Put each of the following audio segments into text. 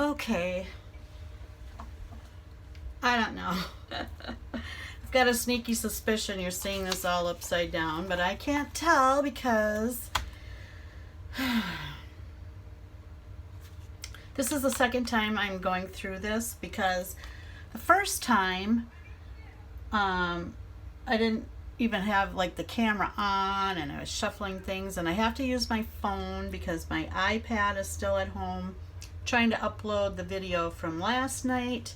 Okay. I don't know. I've got a sneaky suspicion you're seeing this all upside down, but I can't tell because this is the second time I'm going through this, because the first time I didn't even have like the camera on and I was shuffling things, and I have to use my phone because my iPad is still at home trying to upload the video from last night,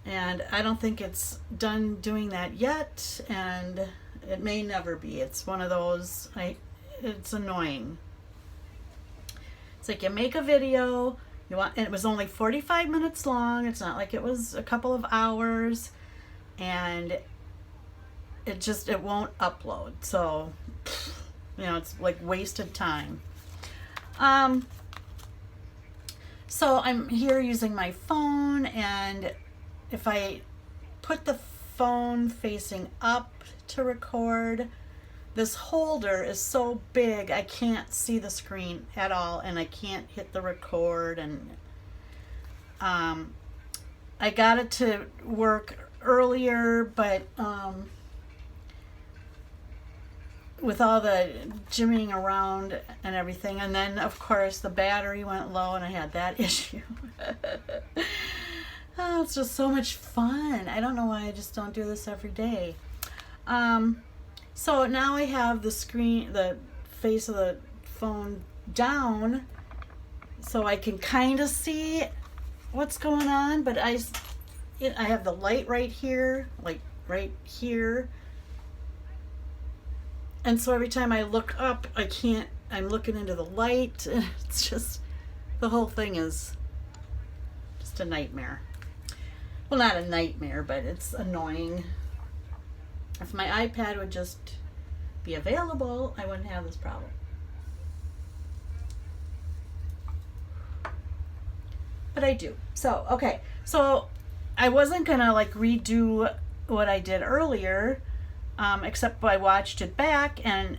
and I don't think it's done doing that yet, and it may never be. It's one of those, it's annoying. It's like you make a video, and it was only 45 minutes long. It's not like it was a couple of hours, and it won't upload. So, it's like wasted time. So I'm here using my phone, and if I put the phone facing up to record, this holder is so big I can't see the screen at all, and I can't hit the record, and I got it to work earlier, but with all the jimmying around and everything, and then of course the battery went low and I had that issue. Oh, it's just so much fun. I don't know why I just don't do this every day. So now I have the face of the phone down so I can kind of see what's going on, but I have the light right here, like right here. And so every time I look up, I'm looking into the light. It's just, the whole thing is just a nightmare. Well, not a nightmare, but it's annoying. If my iPad would just be available, I wouldn't have this problem. But I do. So, okay. So I wasn't gonna like redo what I did earlier, except I watched it back, and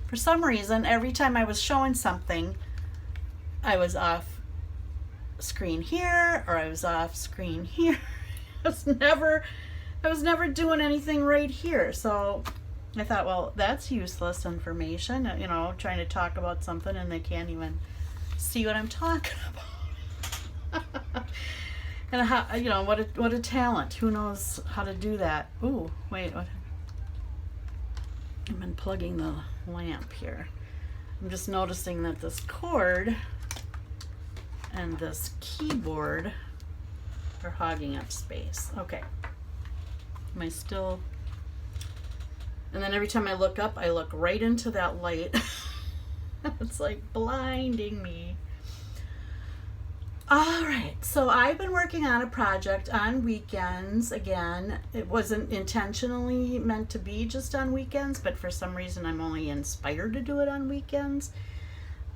for some reason, every time I was showing something, I was off screen here, or I was off screen here. I was never doing anything right here. So I thought, well, that's useless information, trying to talk about something and they can't even see what I'm talking about. And how, what a talent. Who knows how to do that? Ooh, wait, what? I've been plugging the lamp here. I'm just noticing that this cord and this keyboard are hogging up space. Okay. Am I still? And then every time I look up, I look right into that light. It's like blinding me. All right, so I've been working on a project on weekends. Again, it wasn't intentionally meant to be just on weekends, but for some reason I'm only inspired to do it on weekends.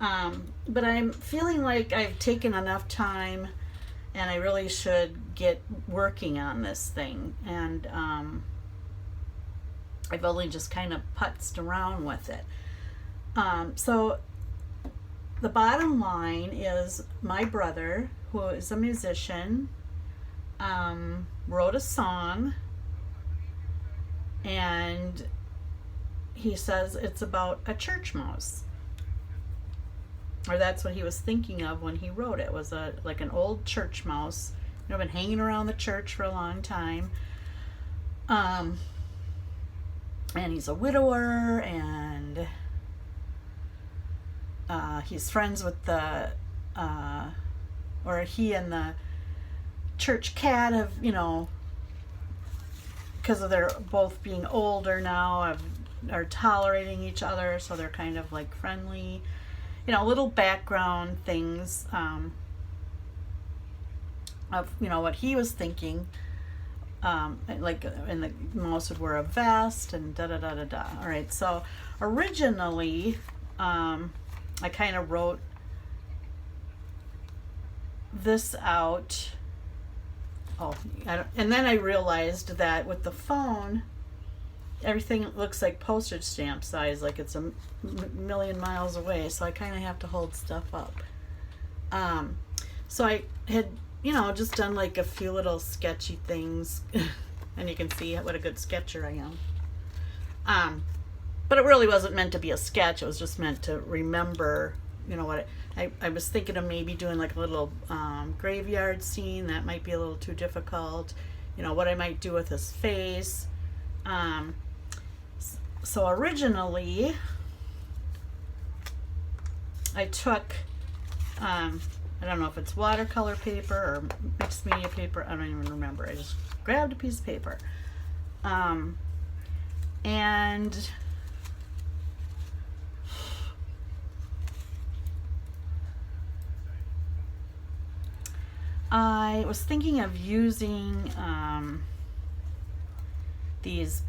But I'm feeling like I've taken enough time and I really should get working on this thing. And I've only just kind of putzed around with it. So the bottom line is my brother, who is a musician, wrote a song, and he says it's about a church mouse. Or that's what he was thinking of when he wrote it, was like an old church mouse. Been hanging around the church for a long time. And he's a widower, and he's friends with he and the church cat have, because of their both being older now, are tolerating each other, so they're kind of like friendly. Little background things of, what he was thinking. Like, and the mouse would wear a vest and da-da-da-da-da. All right, so originally, I kind of wrote this out. And then I realized that with the phone, everything looks like postage stamp size, like it's a million miles away, so I kind of have to hold stuff up. So I had, you know, just done like a few little sketchy things. And you can see what a good sketcher I am. But it really wasn't meant to be a sketch. It was just meant to remember, you know, what I was thinking of maybe doing like a little graveyard scene. That might be a little too difficult. You know, what I might do with his face. So originally, I took, I don't know if it's watercolor paper or mixed media paper. I don't even remember. I just grabbed a piece of paper. And I was thinking of using these,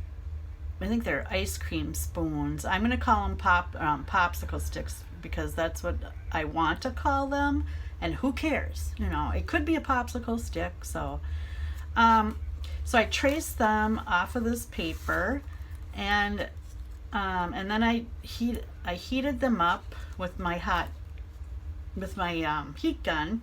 I think they're ice cream spoons. I'm going to call them popsicle sticks because that's what I want to call them. And who cares? You know, it could be a popsicle stick. So I traced them off of this paper, and then I heated them up with my heat gun,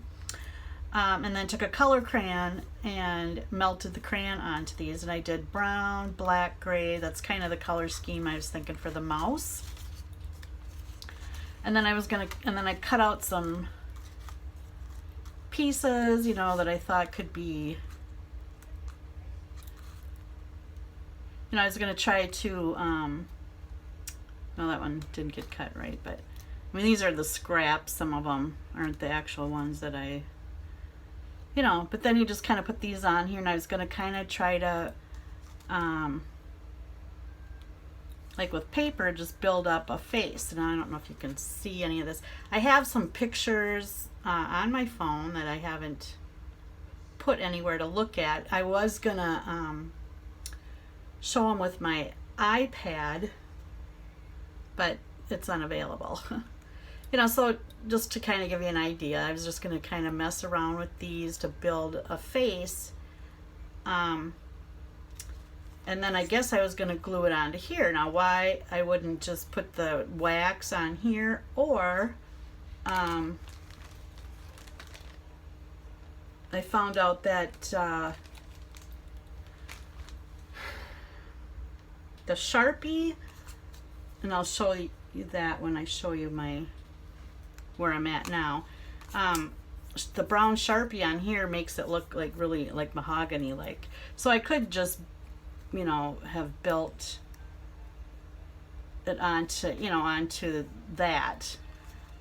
and then took a color crayon and melted the crayon onto these, and I did brown, black, gray. That's kind of the color scheme I was thinking for the mouse. And then I cut out some pieces, you know, that I thought could be, you know, I was going to try to, no, that one didn't get cut right, but I mean, these are the scraps. Some of them aren't the actual ones that I, you know, but then you just kind of put these on here, and I was going to kind of try to, like with paper, just build up a face. And I don't know if you can see any of this. I have some pictures on my phone that I haven't put anywhere to look at. I was going to show them with my iPad, but it's unavailable. You know, so just to kind of give you an idea, I was just going to kind of mess around with these to build a face. And then I guess I was going to glue it onto here. Now, why I wouldn't just put the wax on here, or I found out that the Sharpie, and I'll show you that when I show you where I'm at now. The brown Sharpie on here makes it look like really like mahogany like. So I could just, you know, have built it onto that.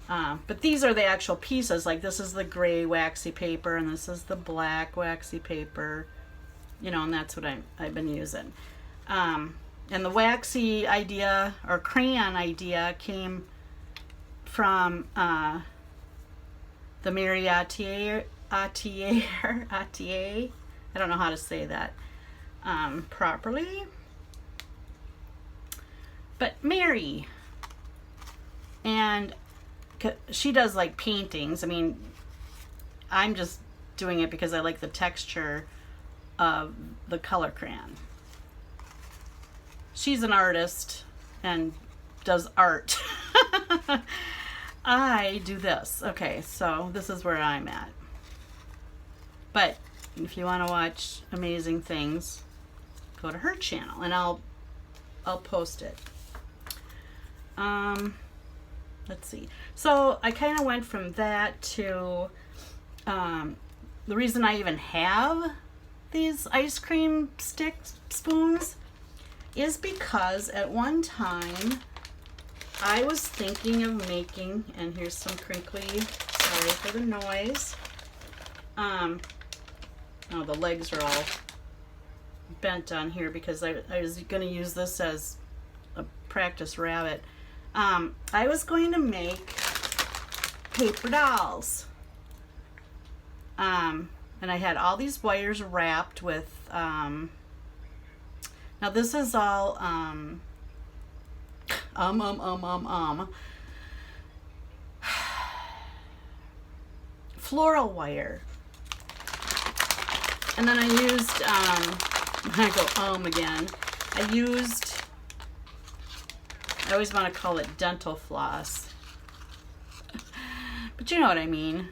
But these are the actual pieces. Like this is the gray waxy paper, and this is the black waxy paper, you know, and that's what I've been using. And the waxy idea or crayon idea came from the Meri Attier. I don't know how to say that properly. But Meri, and she does like paintings. I mean, I'm just doing it because I like the texture of the color crayon. She's an artist and does art. I do this. Okay, so this is where I'm at. But if you want to watch amazing things, go to her channel, and I'll post it. Let's see. So I kind of went from that to the reason I even have these ice cream spoons is because at one time I was thinking of making, and here's some crinkly, sorry for the noise. Oh, the legs are all bent on here because I was going to use this as a practice rabbit. I was going to make paper dolls. And I had all these wires wrapped with, now this is all, floral wire. And then I used, I go again. I always want to call it dental floss. But you know what I mean.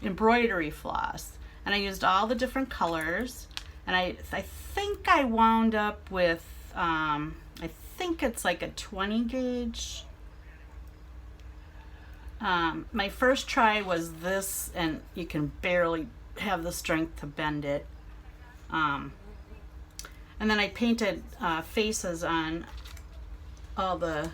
embroidery floss, and I used all the different colors, and I think I wound up with I think it's like a 20 gauge. My first try was this, and you can barely have the strength to bend it. And then I painted faces on all the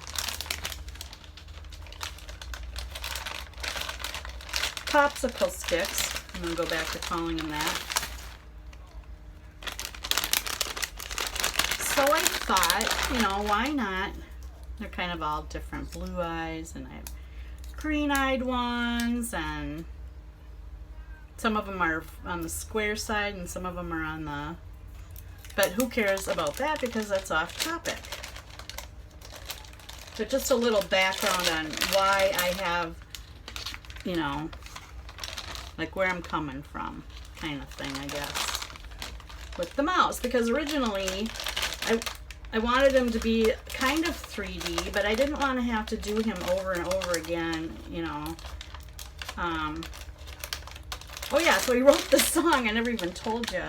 popsicle sticks. I'm going to go back to calling them that. So I thought, you know, why not? They're kind of all different blue eyes, and I have green-eyed ones, and some of them are on the square side and some of them are on the, but who cares about that because that's off topic. So just a little background on why I have, you know, like where I'm coming from kind of thing, I guess, with the mouse, because originally I wanted him to be kind of 3D, but I didn't want to have to do him over and over again, you know. Oh yeah, so he wrote the song, I never even told you.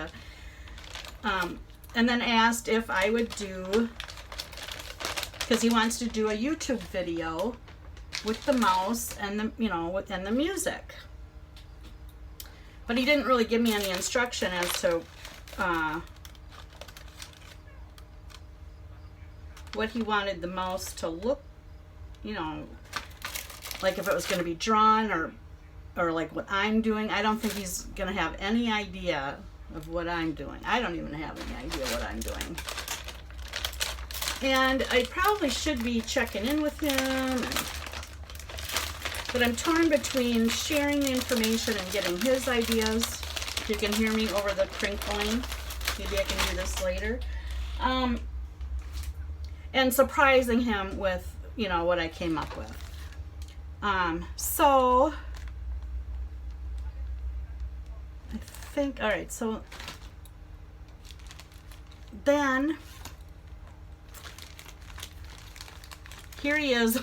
And then asked if I would do, because he wants to do a YouTube video with the mouse and the, you know, and the music. But he didn't really give me any instruction as to what he wanted the mouse to look, you know, like if it was going to be drawn or like what I'm doing. I don't think he's going to have any idea of what I'm doing. I don't even have any idea what I'm doing. And I probably should be checking in with him, but I'm torn between sharing the information and getting his ideas. You can hear me over the crinkling. Maybe I can do this later. And surprising him with, you know, what I came up with. So I think, all right, so then here he is.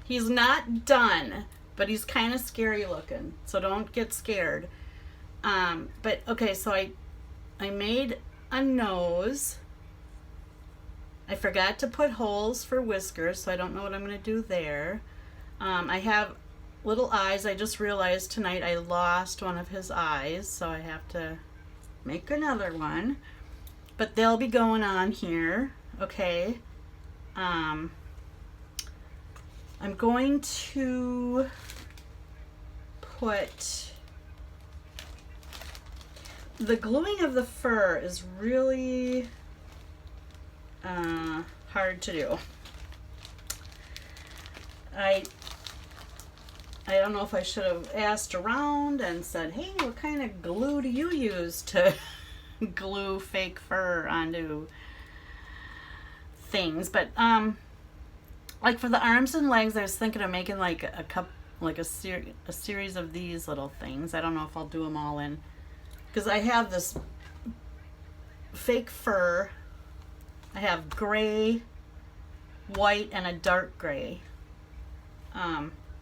He's not done, but he's kind of scary looking, so don't get scared. But okay, so I made a nose. I forgot to put holes for whiskers, so I don't know what I'm going to do there. I have little eyes. I just realized tonight I lost one of his eyes, so I have to make another one. But they'll be going on here, okay? I'm going to put... The gluing of the fur is really hard to do. I don't know if I should have asked around and said, hey, what kind of glue do you use to glue fake fur onto things? But like for the arms and legs, I was thinking of making like a series of these little things. I don't know if I'll do them all in, because I have this fake fur. I have gray, white, and a dark gray.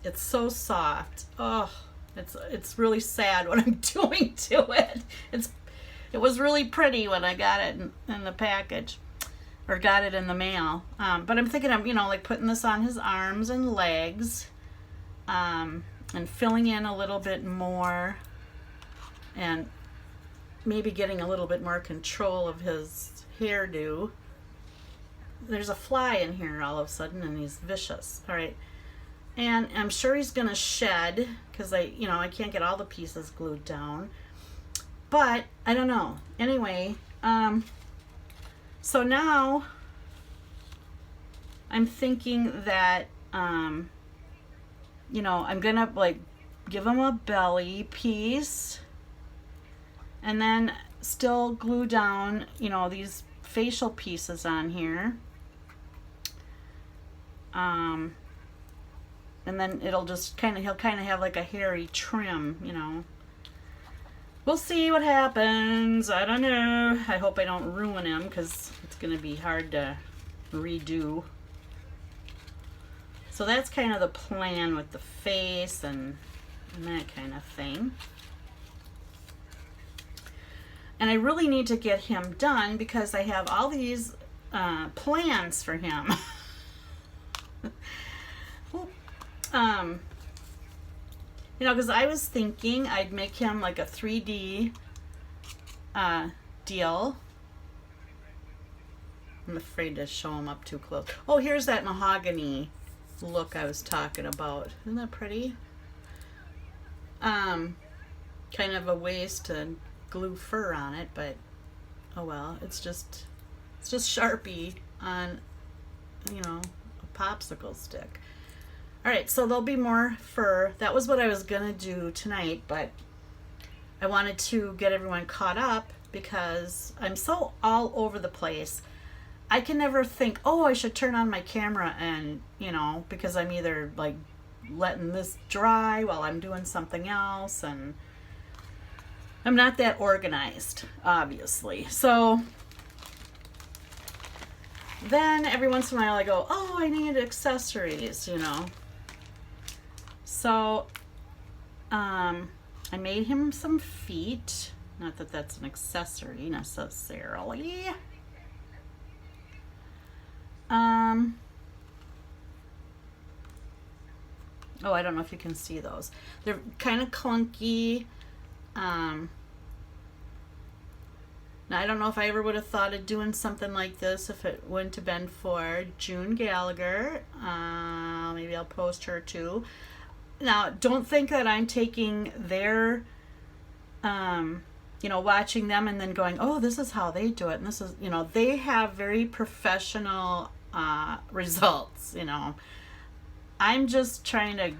It's so soft. Oh, it's really sad what I'm doing to it. It was really pretty when I got it in the package, or got it in the mail. But I'm thinking of, you know, like putting this on his arms and legs, and filling in a little bit more, and maybe getting a little bit more control of his hairdo. There's a fly in here all of a sudden, and he's vicious. All right. And I'm sure he's going to shed, because I can't get all the pieces glued down. But I don't know. Anyway, so now I'm thinking that, you know, I'm going to like give him a belly piece, and then still glue down, you know, these facial pieces on here. And then it'll just he'll kind of have like a hairy trim, you know. We'll see what happens. I don't know. I hope I don't ruin him, because it's going to be hard to redo. So that's kind of the plan with the face and and that kind of thing. And I really need to get him done because I have all these plans for him. You know, because I was thinking I'd make him like a 3D deal. I'm afraid to show him up too close. Oh, here's that mahogany look I was talking about. Isn't that pretty? Kind of a ways to glue fur on it, but oh well. It's just Sharpie on, you know, a popsicle stick. All right, so there'll be more fur. That was what I was gonna do tonight, but I wanted to get everyone caught up because I'm so all over the place. I can never think, oh, I should turn on my camera and, you know, because I'm either like letting this dry while I'm doing something else, and I'm not that organized, obviously. So then every once in a while I go, oh, I need accessories, you know. So I made him some feet. Not that that's an accessory necessarily. Oh, I don't know if you can see those. They're kind of clunky. Now, I don't know if I ever would have thought of doing something like this if it wouldn't have been for June Gallagher. Maybe I'll post her too. Now, don't think that I'm taking their, you know, watching them and then going, oh, this is how they do it. And this is, you know, they have very professional results, you know. I'm just trying to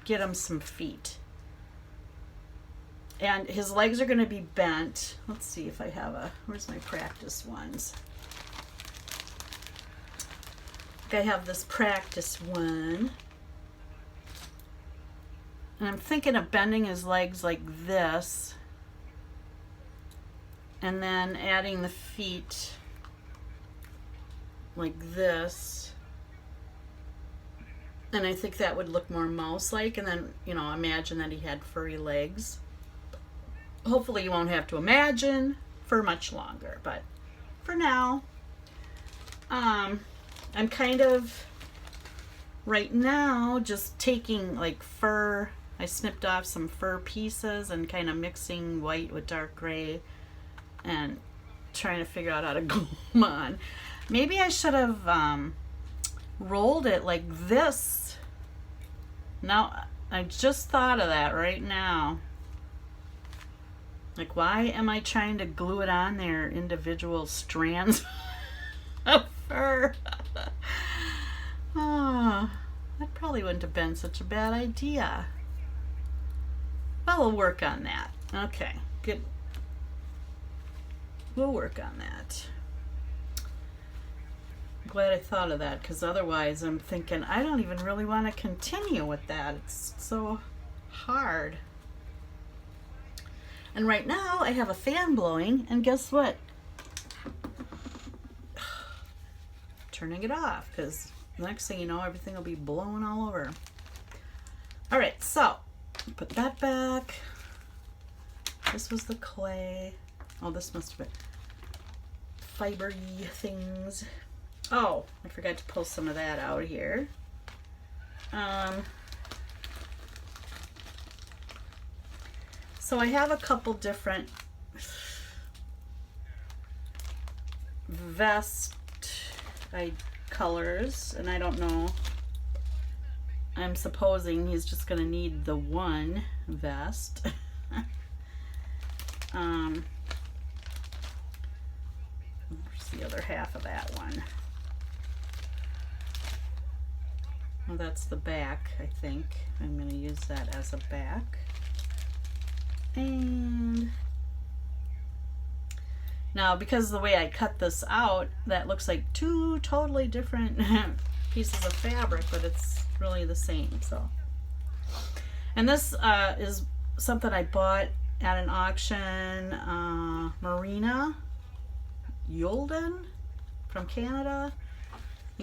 get him some feet. And his legs are going to be bent. Let's see if I have where's my practice ones? I have this practice one. And I'm thinking of bending his legs like this. And then adding the feet like this. And I think that would look more mouse-like. And then, you know, imagine that he had furry legs. Hopefully you won't have to imagine for much longer. But for now, I'm kind of, right now, just taking like fur. I snipped off some fur pieces and kind of mixing white with dark gray and trying to figure out how to glue them on. Maybe I should have rolled it like this. Now, I just thought of that right now. Like, why am I trying to glue it on there, individual strands of fur? Oh, that probably wouldn't have been such a bad idea. Well, we'll work on that. Okay, good. We'll work on that. I'm glad I thought of that, because otherwise I'm thinking I don't even really want to continue with that. It's so hard. And right now I have a fan blowing, and guess what? Turning it off, because the next thing you know, everything will be blowing all over. All right, so put that back. This was the clay. Oh, this must have been fibery things. Oh, I forgot to pull some of that out here. So I have a couple different vest colors, and I don't know. I'm supposing he's just going to need the one vest. Where's the other half of that one? Well, that's the back, I think. I'm going to use that as a back. And now, because of the way I cut this out, that looks like two totally different pieces of fabric, but it's really the same. So, and this is something I bought at an auction. Marina Yolden from Canada.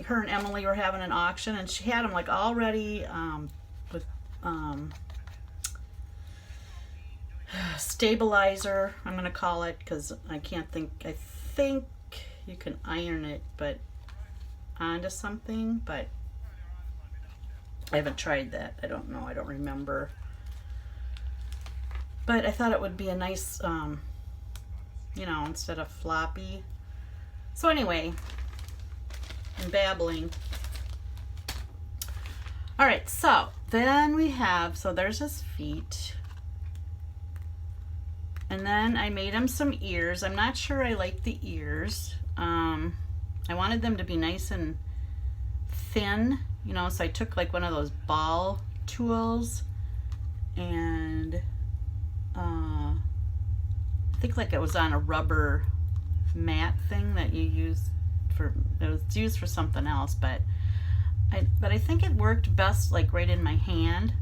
Her and Emily were having an auction, and she had them like already with stabilizer, I'm going to call it, because I think you can iron it but onto something, but I haven't tried that. I don't know. I don't remember. But I thought it would be a nice, instead of floppy. So anyway, I'm babbling. All right, so then there's his feet. And then I made him some ears. I'm not sure I like the ears. I wanted them to be nice and thin, so I took like one of those ball tools and I think like it was on a rubber mat thing that you use it was used for something else, but I think it worked best like right in my hand.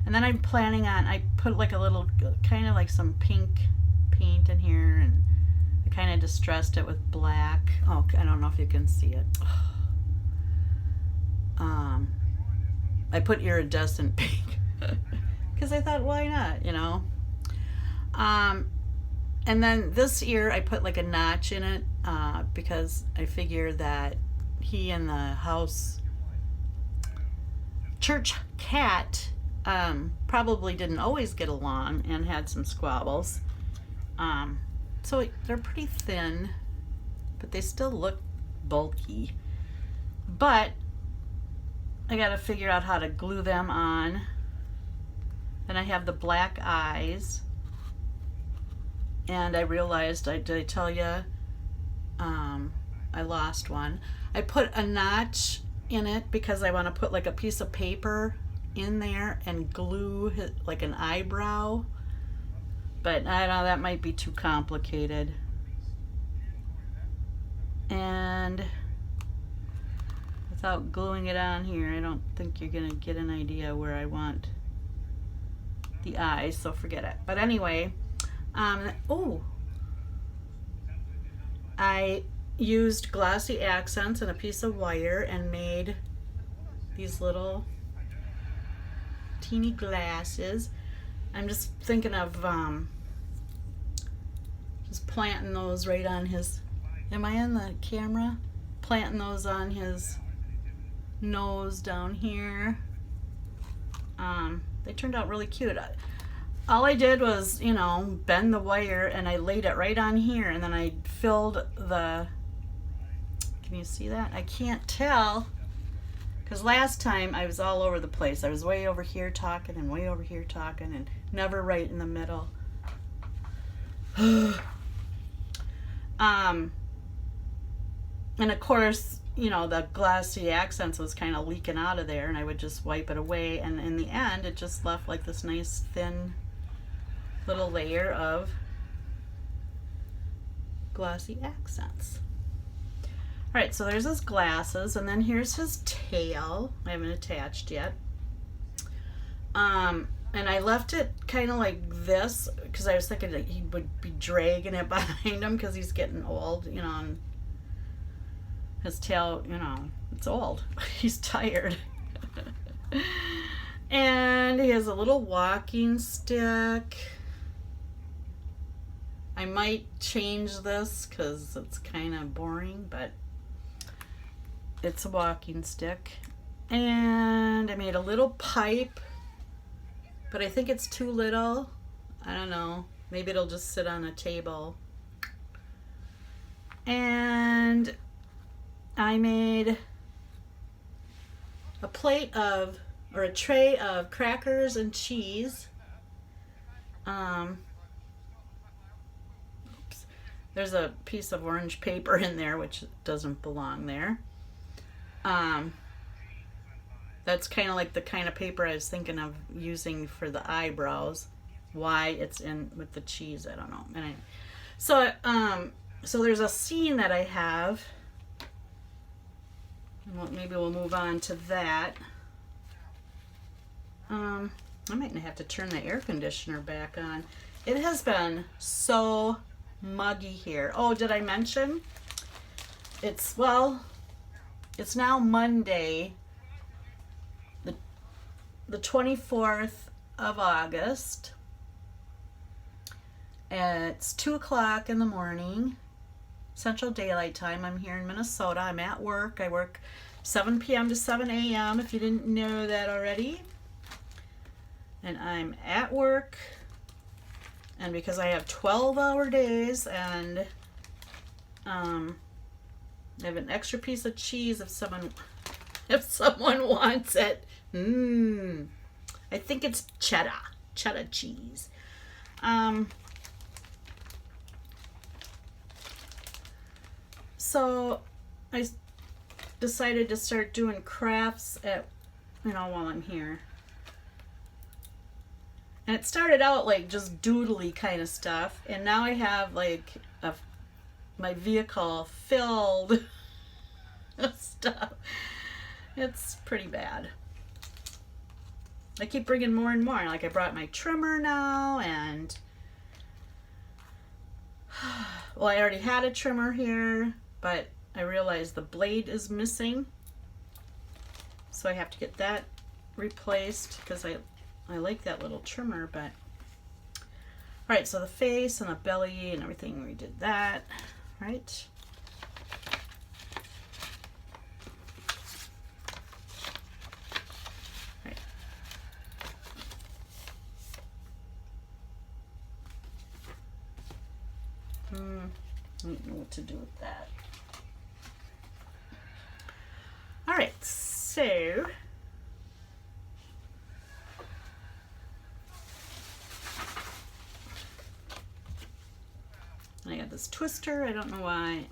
And then I'm planning on, I put like a little, kind of like some pink paint in here, and I kind of distressed it with black. Oh, I don't know if you can see it. I put iridescent pink because I thought, why not, and then this ear, I put like a notch in it because I figure that he and the house church cat probably didn't always get along and had some squabbles. So they're pretty thin, but they still look bulky. But I got to figure out how to glue them on. Then I have the black eyes. And I realized, did I tell you? I lost one. I put a notch in it because I want to put like a piece of paper in there and glue like an eyebrow. But I don't know, that might be too complicated. And without gluing it on here, I don't think you're gonna get an idea where I want the eyes, so forget it. But anyway, I used glossy accents and a piece of wire and made these little teeny glasses. I'm just thinking of just planting those right on his, am I on the camera? Planting those on his nose down here. They turned out really cute. All I did was, bend the wire and I laid it right on here, and then I filled the, can you see that? I can't tell because last time I was all over the place. I was way over here talking and way over here talking and never right in the middle. And of course, the glossy accents was kind of leaking out of there, and I would just wipe it away, and in the end it just left like this nice thin little layer of glossy accents. All right, so there's his glasses, and then here's his tail. I haven't attached yet. And I left it kind of like this because I was thinking that he would be dragging it behind him because he's getting old, and his tail, it's old. He's tired. And he has a little walking stick. I might change this because it's kind of boring, but it's a walking stick. And I made a little pipe, but I think it's too little. I don't know. Maybe it'll just sit on a table. And I made a a tray of crackers and cheese. There's a piece of orange paper in there, which doesn't belong there. That's kind of like the kind of paper I was thinking of using for the eyebrows. Why it's in with the cheese, I don't know. Anyway, so there's a scene that I have. Maybe we'll move on to that. I might have to turn the air conditioner back on. It has been so muggy here. Oh, did I mention? It's now Monday, the 24th of August, It's 2 o'clock in the morning, Central Daylight Time. I'm here in Minnesota. I'm at work. I work 7 p.m. to 7 a.m. if you didn't know that already. And I'm at work. And because I have 12-hour days and I have an extra piece of cheese if someone wants it. I think it's cheddar cheese. So I decided to start doing crafts while I'm here. And it started out like just doodly kind of stuff, and now I have like my vehicle filled with stuff. It's pretty bad. I keep bringing more and more. Like I brought my trimmer now, and well, I already had a trimmer here, but I realized the blade is missing, so I have to get that replaced because I like that little trimmer. But all right, so the face and the belly and everything, we did that, right? I don't know what to do with that. All right, so I got this twister. I don't know why.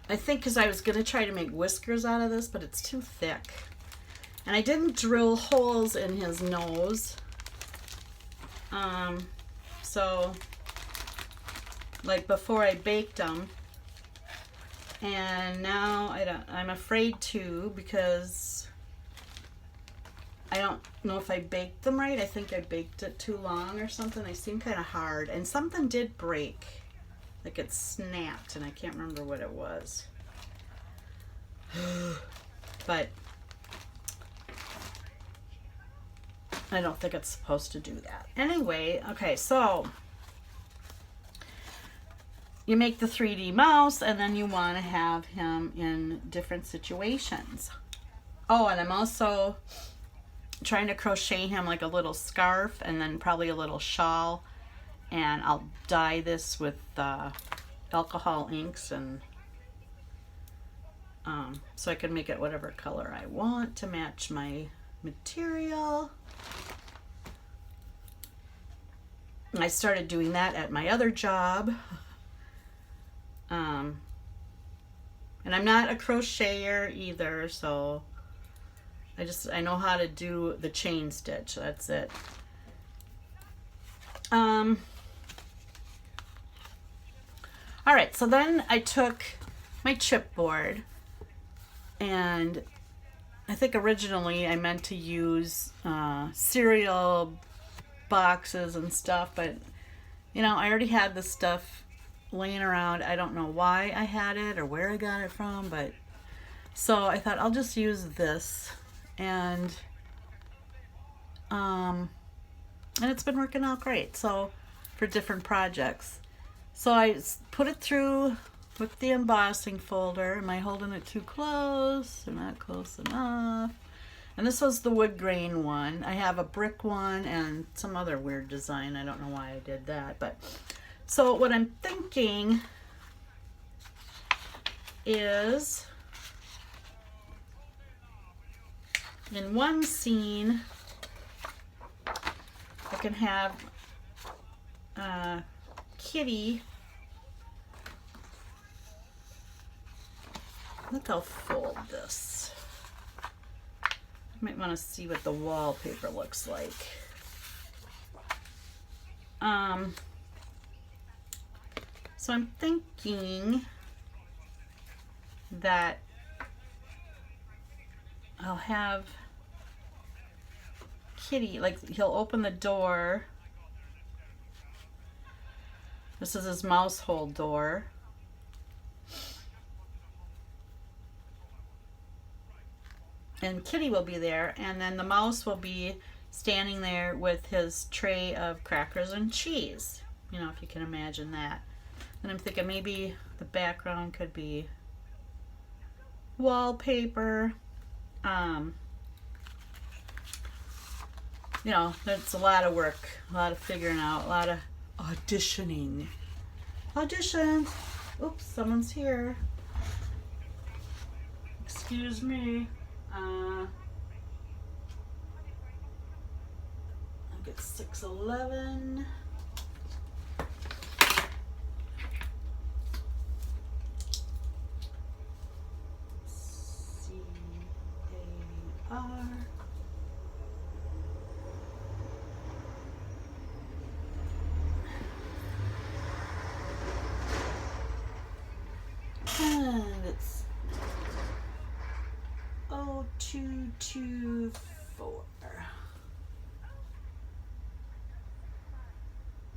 I think because I was going to try to make whiskers out of this, but it's too thick. And I didn't drill holes in his nose. So like before I baked them, and now I'm afraid to, because I don't know if I baked them right. I think I baked it too long or something. They seem kind of hard, and something did break, like it snapped, and I can't remember what it was. But I don't think it's supposed to do that. Anyway, okay, so you make the 3D mouse, and then you want to have him in different situations. Oh, and I'm also trying to crochet him like a little scarf and then probably a little shawl. And I'll dye this with alcohol inks, and so I can make it whatever color I want to match my material. I started doing that at my other job. And I'm not a crocheter either, so I know how to do the chain stitch. That's it. All right, so then I took my chipboard, and I think originally I meant to use cereal boxes and stuff, but I already had this stuff laying around. I don't know why I had it or where I got it from, but so I thought I'll just use this, and it's been working out great. So for different projects, so I put it through with the embossing folder. Am I holding it too close or not close enough? And this was the wood grain one. I have a brick one and some other weird design. I don't know why I did that, but so what I'm thinking is in one scene I can have Kitty. I think I'll fold this. I might want to see what the wallpaper looks like. So I'm thinking that I'll have Kitty, like he'll open the door. This is his mouse hole door. And Kitty will be there, and then the mouse will be standing there with his tray of crackers and cheese. You know, if you can imagine that. And I'm thinking maybe the background could be wallpaper. You know, that's a lot of work, a lot of figuring out, a lot of auditioning. Audition. Oops, someone's here. Excuse me. I think it's 6:11. CAR. And it's 0224.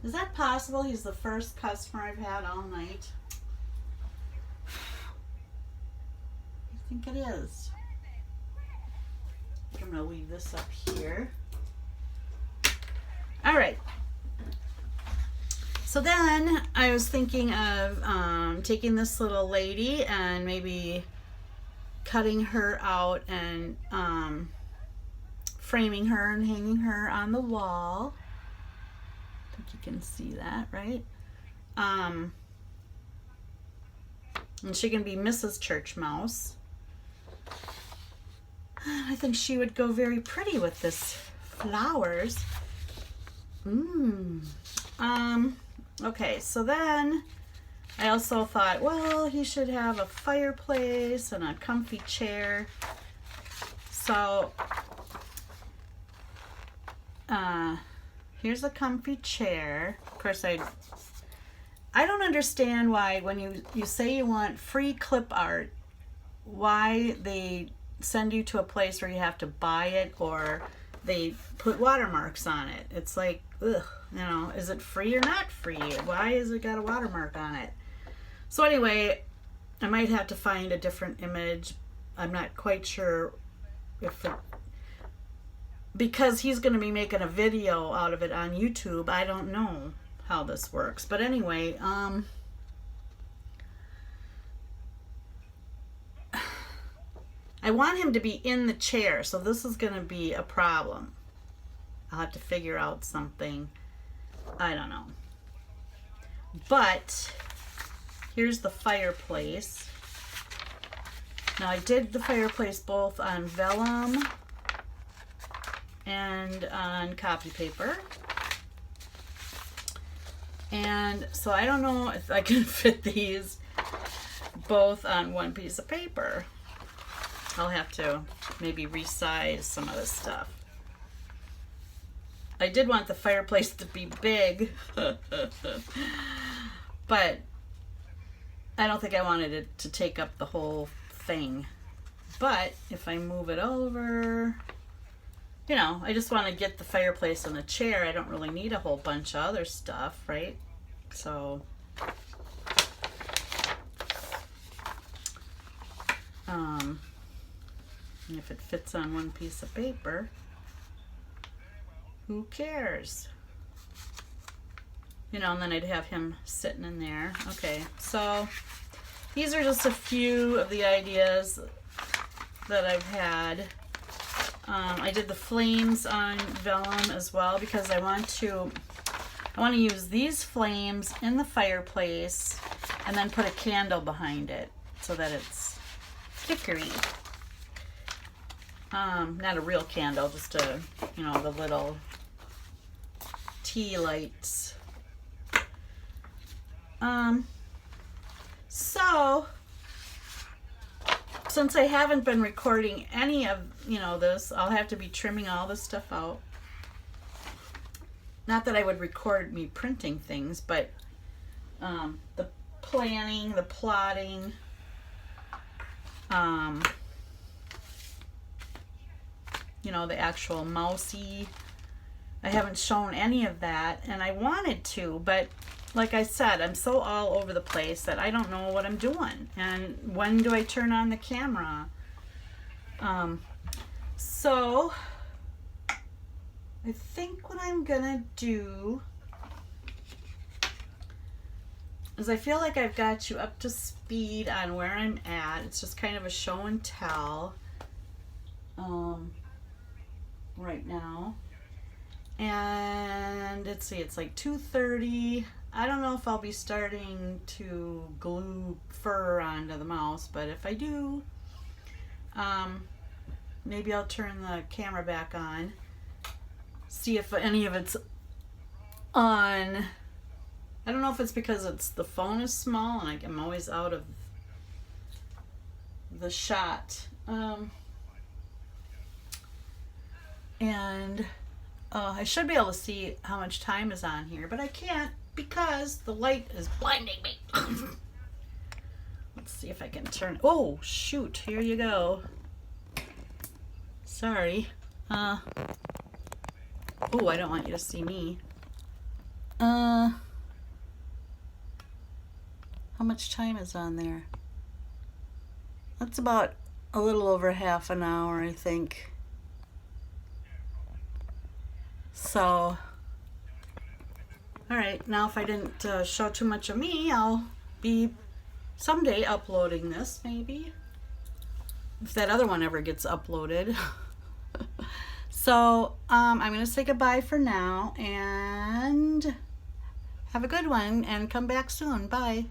Is that possible? He's the first customer I've had all night. I think it is. I'm going to leave this up here. All right. So then I was thinking of taking this little lady and maybe cutting her out and framing her and hanging her on the wall. I think you can see that, right? And she can be Mrs. Church Mouse. I think she would go very pretty with this flowers. Okay, so then I also thought, well, he should have a fireplace and a comfy chair. So here's a comfy chair. Of course, I don't understand why when you say you want free clip art, why they send you to a place where you have to buy it or they put watermarks on it. It's like, ugh, you know, is it free or not free? Why has it got a watermark on it? So anyway, I might have to find a different image. I'm not quite sure if it, because he's going to be making a video out of it on YouTube. I don't know how this works. But anyway, I want him to be in the chair, so this is going to be a problem. I'll have to figure out something. I don't know. But here's the fireplace. Now I did the fireplace both on vellum and on copy paper. And so I don't know if I can fit these both on one piece of paper. I'll have to maybe resize some of this stuff. I did want the fireplace to be big, but I don't think I wanted it to take up the whole thing. But if I move it over, you know, I just want to get the fireplace and the chair. I don't really need a whole bunch of other stuff, right? So, and if it fits on one piece of paper, who cares? You know, and then I'd have him sitting in there. Okay, so these are just a few of the ideas that I've had. I did the flames on vellum as well because I want to use these flames in the fireplace and then put a candle behind it so that it's flickery. Not a real candle, just a, you know, the little tea lights. So since I haven't been recording any of, you know, this, I'll have to be trimming all this stuff out. Not that I would record me printing things, but the planning, the plotting, you know, the actual mousy. I haven't shown any of that, and I wanted to, but like I said, I'm so all over the place that I don't know what I'm doing. And when do I turn on the camera? So I think what I'm gonna do is I feel like I've got you up to speed on where I'm at. It's just kind of a show and tell right now. And let's see, it's like 2:30. I don't know if I'll be starting to glue fur onto the mouse, but if I do, maybe I'll turn the camera back on, see if any of it's on. I don't know if it's because the phone is small and I'm always out of the shot. And I should be able to see how much time is on here, but I can't because the light is blinding me. Let's see if I can turn. Oh, shoot. Here you go. Sorry. Oh, I don't want you to see me. How much time is on there? That's about a little over half an hour, I think. So, all right, now if I didn't show too much of me, I'll be someday uploading this, maybe. If that other one ever gets uploaded. So, I'm going to say goodbye for now, and have a good one, and come back soon. Bye.